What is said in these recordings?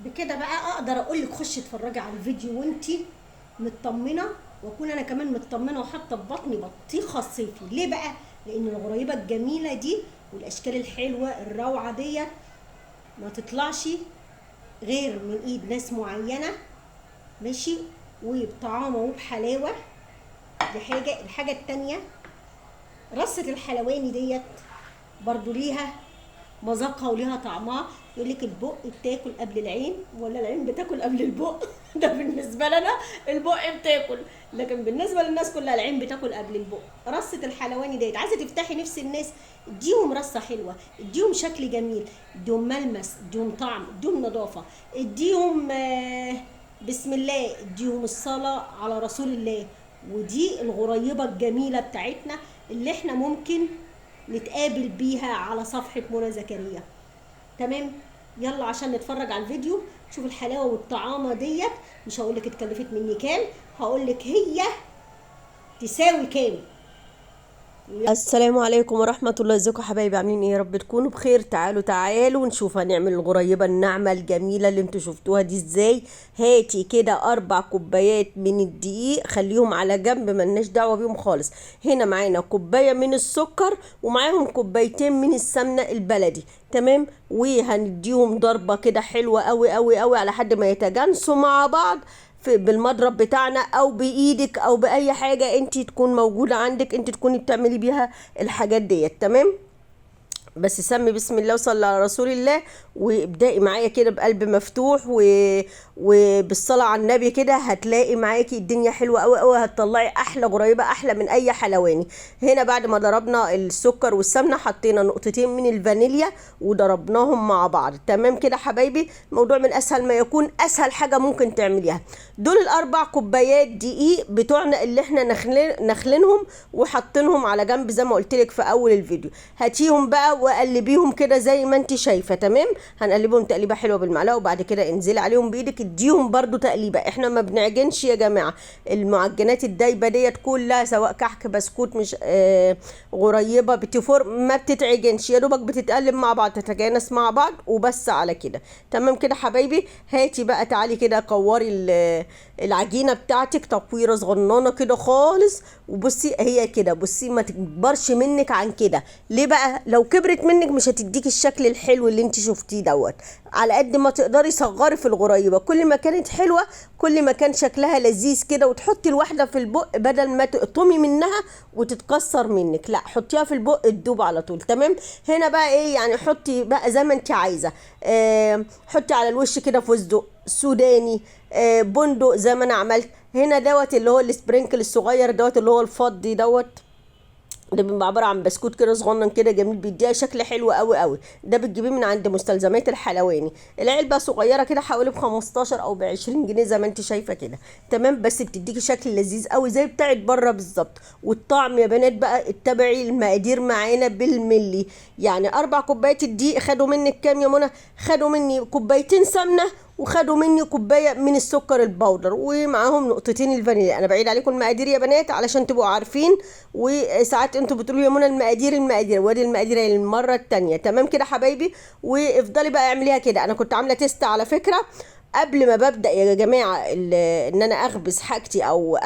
بكده بقى اقدر اقول لك خشي اتفرجي على الفيديو وانتي مطمنه، واكون انا كمان مطمنه وحاطه في بطني بطيخه صيفي. ليه بقى؟ لان الغريبه الجميله دي والاشكال الحلوه الروعه ديت ما تطلعش غير من ايد ناس معينه، ماشي، وبطعامه وبحلاوه. دي حاجه. الحاجه التانيه، رصه الحلواني ديت برضو ليها مذاقها وليها طعمها. يقول لك البق بتاكل قبل العين ولا العين بتاكل قبل البق؟ ده بالنسبه لنا البق بتاكل، لكن بالنسبه للناس كلها العين بتاكل قبل البق. رصه الحلواني ديت عايزه تفتحي نفس الناس، اديهم رصه حلوه، اديهم شكل جميل، اديهم ملمس، اديهم طعم، اديهم نظافه، اديهم بسم الله، اديهم الصلاه على رسول الله. ودي الغريبه الجميله بتاعتنا اللي احنا ممكن نتقابل بيها على صفحة منى زكريا. تمام، يلا عشان نتفرج على الفيديو شوف الحلاوة والطعامة ديت. مش هقولك اتكلفت مني كام، هقولك هي تساوي كام. السلام عليكم ورحمة الله. ازيكم حبايبي؟ عاملين ايه؟ يا رب تكونوا بخير. تعالوا نشوف هنعمل الغريبة الناعمة الجميلة اللي انتوا شفتوها دي ازاي. هاتي كده 4 كوبايات من الدقيق، خليهم على جنب ملناش دعوة بيهم خالص. هنا معانا كوباية من السكر ومعاهم كوبايتين من السمنة البلدي. تمام، وهنديهم ضربة كده حلوة قوي قوي قوي على حد ما يتجانسوا مع بعض بالمضرب بتاعنا او بايدك او باي حاجه انت تكون موجوده عندك، انت تكوني بتعملي بيها الحاجات ديت. تمام، بس سمي بسم الله وصلي على رسول الله، وابدأي معايا كده بقلب مفتوح وبالصلاة على النبي. كده هتلاقي معاكي الدنيا حلوة قوي قوي، هتطلعي احلى غريبة، احلى من اي حلواني. هنا بعد ما ضربنا السكر والسمنة حطينا نقطتين من الفانيليا وضربناهم مع بعض. تمام كده حبايبي، الموضوع من اسهل ما يكون، اسهل حاجة ممكن تعمليها. دول ال4 كوبايات دقيق بتوعنا اللي احنا نخلينهم وحاطينهم على جنب زي ما قلت لك في اول الفيديو. هاتيهم بقى وقلبيهم كده زي ما انت شايفه. تمام، هنقلبهم تقليبه حلوه بالمعلقه، وبعد كده انزلي عليهم بايدك، اديهم برضو تقليبه. احنا ما بنعجنش يا جماعه. المعجنات الدايبه ديت كلها سواء كحك، بسكوت، مش غريبه، بتفور، ما بتتعجنش، يا دوبك بتتقلب مع بعض، تتجانس مع بعض وبس على كده. تمام كده حبايبي، هاتي بقى تعالي كده قوري العجينه بتاعتك تقويره صغننه كده خالص. وبصي هي كده، بصي ما تكبرش منك عن كده. ليه بقى؟ لو كبرت منك مش هتديك الشكل الحلو اللي انت شفتيه دوت. على قد ما تقدري صغري في الغريبه، كل ما كانت حلوه كل ما كان شكلها لذيذ كده. وتحطي الواحده في البق بدل ما تقطمي منها وتتكسر منك، لا حطيها في البق تدوب على طول. تمام، هنا بقى ايه يعني، حطي بقى زي ما انت عايزه. حطي على الوش كده فستق سوداني، بندق زي ما انا عملت هنا دوت، اللي هو السبرينكل الصغير دوت، اللي هو الفضي دوت. ده بيبقى عباره عن بسكوت كده صغنن كده جميل، بيديها شكل حلو قوي قوي. ده بتجيبيه من عند مستلزمات الحلواني، العلبه صغيره كده حوالي ب15 او ب20 جنيه زي ما انت شايفه كده. تمام، بس بتديكي شكل لذيذ قوي زي بتاعت بره بالظبط. والطعم يا بنات بقى اتبعي المقادير معانا بالملي. يعني 4 كوبايات الدقيق خدوا منك كام يا منى؟ خدوا مني كوبايتين سمنه، وخدوا مني كوبايه من السكر البودر، ومعاهم نقطتين الفانيليا. انا بعيد عليكم المقادير يا بنات علشان تبقوا عارفين. وساعات انتوا بتقولوا يا منى المقادير، وادي المقادير المره التانية. تمام كده حبايبي، وافضلي بقى اعمليها كده. انا كنت عامله تيست على فكره قبل ما ببدا يا جماعه ان انا اخبز حاجتي او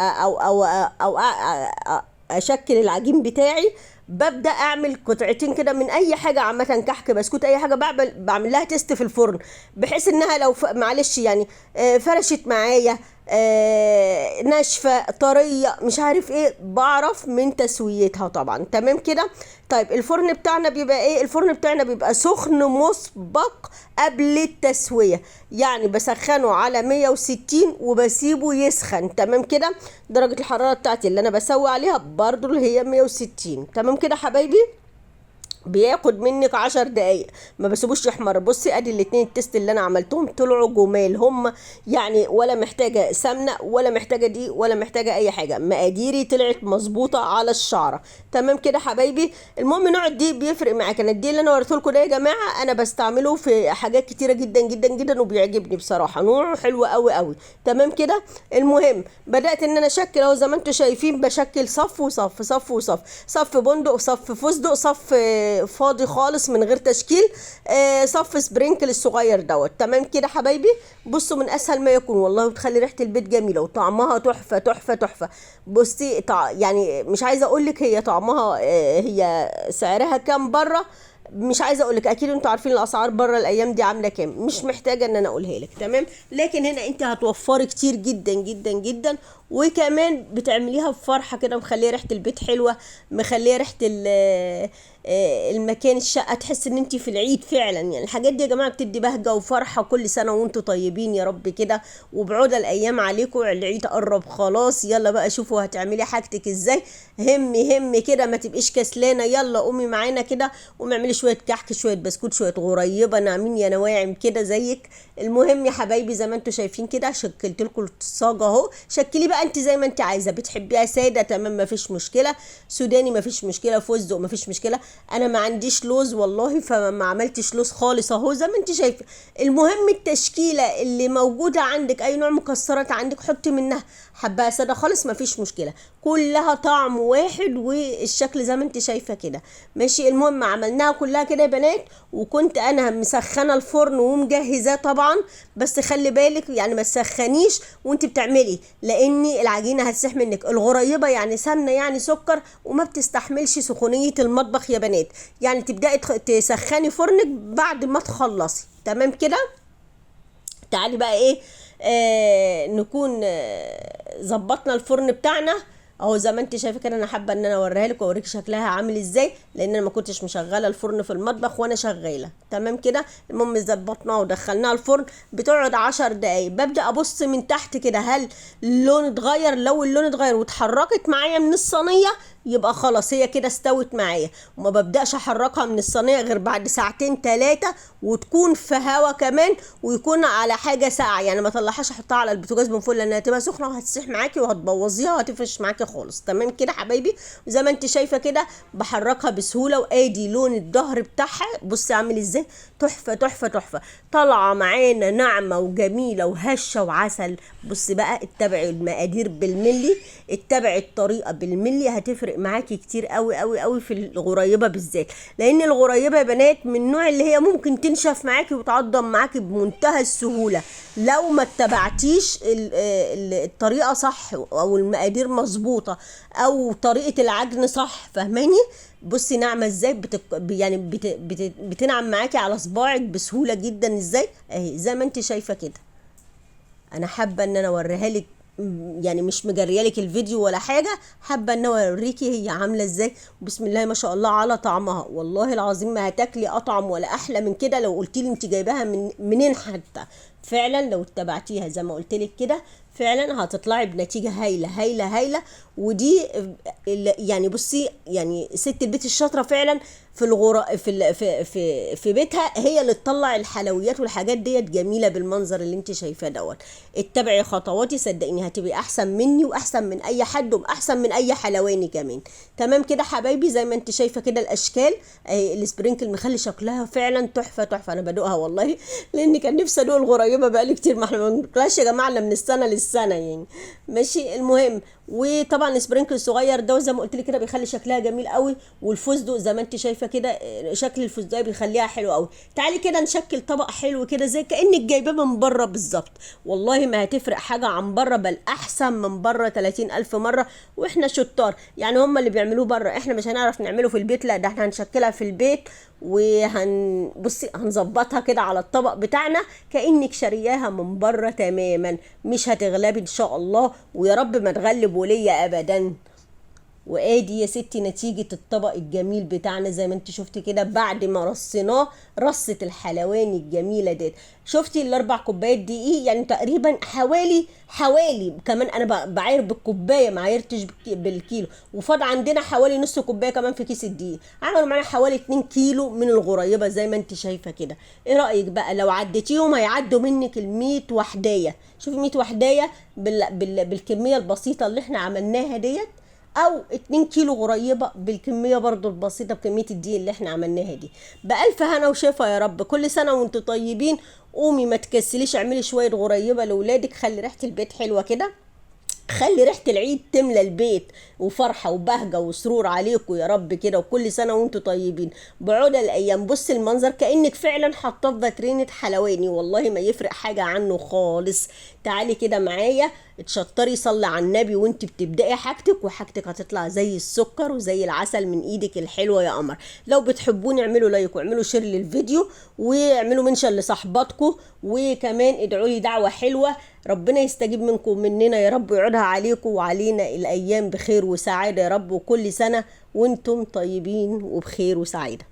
اشكل العجين بتاعي. ببدا اعمل قطعتين كده من اي حاجه عامه، كحك، بسكوت، اي حاجه، بعمل لها تيست في الفرن، بحيث انها لو معلش يعني فرشت معايا ناشفه طريه مش عارف ايه، بعرف من تسويتها طبعا. تمام كده. طيب الفرن بتاعنا بيبقى ايه؟ الفرن بتاعنا بيبقى سخن مسبق قبل التسويه، يعني بسخنه على 160 وبسيبه يسخن. تمام كده، درجه الحراره بتاعتي اللي انا بسوي عليها برضو اللي هي 160. تمام كده حبايبي، بياخد منك 10 دقايق، ما بسيبوش يحمر. بصي ادي الاتنين التست اللي انا عملتهم طلعوا جمال هم، يعني ولا محتاجه سمنه ولا محتاجه دي ولا محتاجه اي حاجه. مقاديري طلعت مظبوطه على الشعره. تمام كده حبايبي. المهم نوع الدقيق بيفرق معاك. انا الدقيق اللي انا وريته لكم ده يا جماعه انا بستعمله في حاجات كتيره جدا جدا جدا، وبيعجبني بصراحه، نوعه حلو قوي قوي. تمام كده. المهم بدات ان انا اشكل اهو زي ما انتم شايفين، بشكل صف وصف، صف وصف، صف بندق، صف فستق، صف فاضي خالص من غير تشكيل، صف سبرينكل الصغير دوت. تمام كده حبايبي، بصوا من اسهل ما يكون والله، وتخلي ريحه البيت جميله وطعمها تحفه تحفه تحفه. بصي يعني مش عايزه اقول لك هي طعمها هي سعرها كام بره، مش عايزه اقول لك، اكيد انتوا عارفين الاسعار بره الايام دي عامله كام، مش محتاجه ان انا اقولها لك. تمام، لكن هنا انت هتوفري كتير جدا جدا جدا، وكمان بتعمليها بفرحه كده، مخليه ريحه البيت حلوه، مخليه ريحه المكان الشقه تحس ان انت في العيد فعلا. يعني الحاجات دي يا جماعه بتدي بهجه وفرحه، كل سنه وانتوا طيبين يا رب كده، وبعود الايام عليكم، العيد قرب خلاص، يلا بقى شوفوا هتعملي حاجتك ازاي. همي كده، ما تبقيش كسلانه، يلا قومي معانا كده، قومي اعملي شويه كحك، شويه بسكوت، شويه غريبه ناعمين يا نواعم كده زيك. المهم يا حبايبي زي ما انتوا شايفين كده، شكلت لكم الصاجه اهو، شكلي بقى انت زي ما انت عايزه، بتحبيها ساده تمام مفيش مشكله، سوداني مفيش مشكله، فستق مفيش مشكله. انا ما عنديش لوز والله، فما عملتش لوز خالص اهو زي ما انت شايفه. المهم التشكيله اللي موجوده عندك، اي نوع مكسرات عندك حطي منها، حباها ساده خالص مفيش مشكله، كلها طعم واحد والشكل زي ما انت شايفه كده ماشي. المهم عملناها كلها كده يا بنات، وكنت انا مسخنه الفرن ومجهزاه طبعا، بس خلي بالك يعني ما تسخنيش وانت بتعملي، لان العجينه هتسيح منك. الغريبه يعني سمنه يعني سكر، وما بتستحملش سخونيه المطبخ يا بنات، يعني تبداي تسخني فرنك بعد ما تخلصي. تمام كده، تعالي بقى ايه نكون ظبطنا الفرن بتاعنا اهو زي ما انت شايفه كده. انا حابه ان انا اوريها لك واوريك شكلها عامل ازاي، لان انا ما كنتش مشغله الفرن في المطبخ وانا شغاله. تمام كده، المهم ظبطناها ودخلناها الفرن، بتقعد 10 دقايق. ببدا ابص من تحت كده هل اللون اتغير، لو اللون اتغير واتحركت معايا من الصينيه يبقى خلاص هي كده استوت معايا، وما ببداش احركها من الصينيه غير بعد ساعتين 3، وتكون في هوا كمان، ويكون على حاجه ساقعه، يعني ما طلعهاش احطها على البوتاجاز من فوق لانها هتبقى سخنه وهتسيح معاكي وهتبوظيها وهتفرش معاكي خالص. تمام كده حبايبي، وزي ما انت شايفه كده بحركها بسهوله، وادي لون الظهر بتاعها بصي عامل ازاي، تحفه تحفه تحفه، طالعه معانا ناعمه وجميله وهشه وعسل. بصي بقى اتبعي المقادير بالملي، اتبعي الطريقه بالملي، هتفرق معاكي كتير قوي قوي قوي في الغريبه بالذات، لان الغريبه يا بنات من النوع اللي هي ممكن تنشف معاكي وتعضم معاكي بمنتهى السهوله لو ما اتبعتيش الطريقه صح، او المقادير مظبوطه، او طريقه العجن صح. فاهماني؟ بصي ناعمه ازاي، يعني بتنعم معاكي على صباعك بسهوله جدا ازاي اهي زي ما انت شايفه كده. انا حابه ان انا اوريها لك، يعني مش مجريه لك الفيديو ولا حاجه، حابه ان انا اوريكي هي عامله ازاي. بسم الله ما شاء الله على طعمها، والله العظيم ما هتاكلي اطعم ولا احلى من كده لو قلتي لي انت جايباها منين حتى. فعلا لو اتبعتيها زي ما قلت لك كده فعلا هتطلعي بنتيجه هايله هايله هايله. ودي يعني بصي يعني ست البيت الشاطره فعلا في في بيتها هي اللي تطلع الحلويات والحاجات ديت جميله بالمنظر اللي انت شايفاه دوت. اتبعي خطواتي صدقيني هتبقي احسن مني واحسن من اي حد واحسن من اي حلواني كمان. تمام كده حبايبي، زي ما انت شايفه كده الاشكال السبرينكل مخلي شكلها فعلا تحفه تحفه. انا بدوقها والله لان كان نفسي ادوق الغريبه بقالي كتير، ما احنا ما بناكلهاش يا جماعه الا من السنه للسنه يعني ماشي. المهم وطبعا السبرينكل الصغير ده زي ما قلت لك كده بيخلي شكلها جميل قوي، والفستق زي ما انت شايفه كده شكل الفستق بيخليها حلو قوي. تعالي كده نشكل طبق حلو كده زي كانك جايباه من بره بالظبط، والله ما هتفرق حاجه عن بره، بل احسن من بره 30,000 مره. واحنا شطار يعني، هم اللي بيعملوه بره احنا مش هنعرف نعمله في البيت، لا ده احنا هنشكلها في البيت بصي هنظبطها كده على الطبق بتاعنا كأنك شارياها من بره تماما، مش هتغلبي ان شاء الله، ويا رب ما تغلب وليا ابدا. وادي يا ستي نتيجة الطبق الجميل بتاعنا زي ما انت شفتي كده بعد ما رصيناه رصة الحلواني الجميلة ديت. شفتي ال4 كوبايات دقيق يعني تقريبا حوالي كمان انا بعاير بالكوبايه ما عايرتش بالكيلو، وفاض عندنا حوالي نص كوبايه كمان في كيس الدقيق، عملوا معانا حوالي 2 كيلو من الغريبه زي ما انت شايفه كده. ايه رايك بقى لو عديتيهم هيعدوا منك ال100 وحدايه؟ شوفي 100 وحدايه بالكميه البسيطه اللي احنا عملناها ديت، او 2 كيلو غريبه بالكميه برضو البسيطه بكميه الدقيق اللي احنا عملناها دي. بألف هنا وشفا يا رب، كل سنه وانتم طيبين. قومي ما تكسليش اعملي شويه غريبه لاولادك، خلي ريحه البيت حلوه كده. خلي ريحة العيد تملى البيت وفرحة وبهجة وسرور عليكم يا رب كده، وكل سنة وانتم طيبين. بعود الأيام بص المنظر كأنك فعلا حاطاه في فاترينة حلواني، والله ما يفرق حاجة عنه خالص. تعالي كده معايا اتشطري صلي على النبي وانت بتبدأي حاجتك، وحاجتك هتطلع زي السكر وزي العسل من ايدك الحلوة يا قمر. لو بتحبوني اعملوا لايك واعملوا شير للفيديو واعملوا منشن لصحباتكم، وكمان ادعوا لي دعوة حلوة. ربنا يستجيب منكم ومننا يا رب، ويعودها عليكم وعلينا الايام بخير وسعادة يا رب، وكل سنة وانتم طيبين وبخير وسعادة.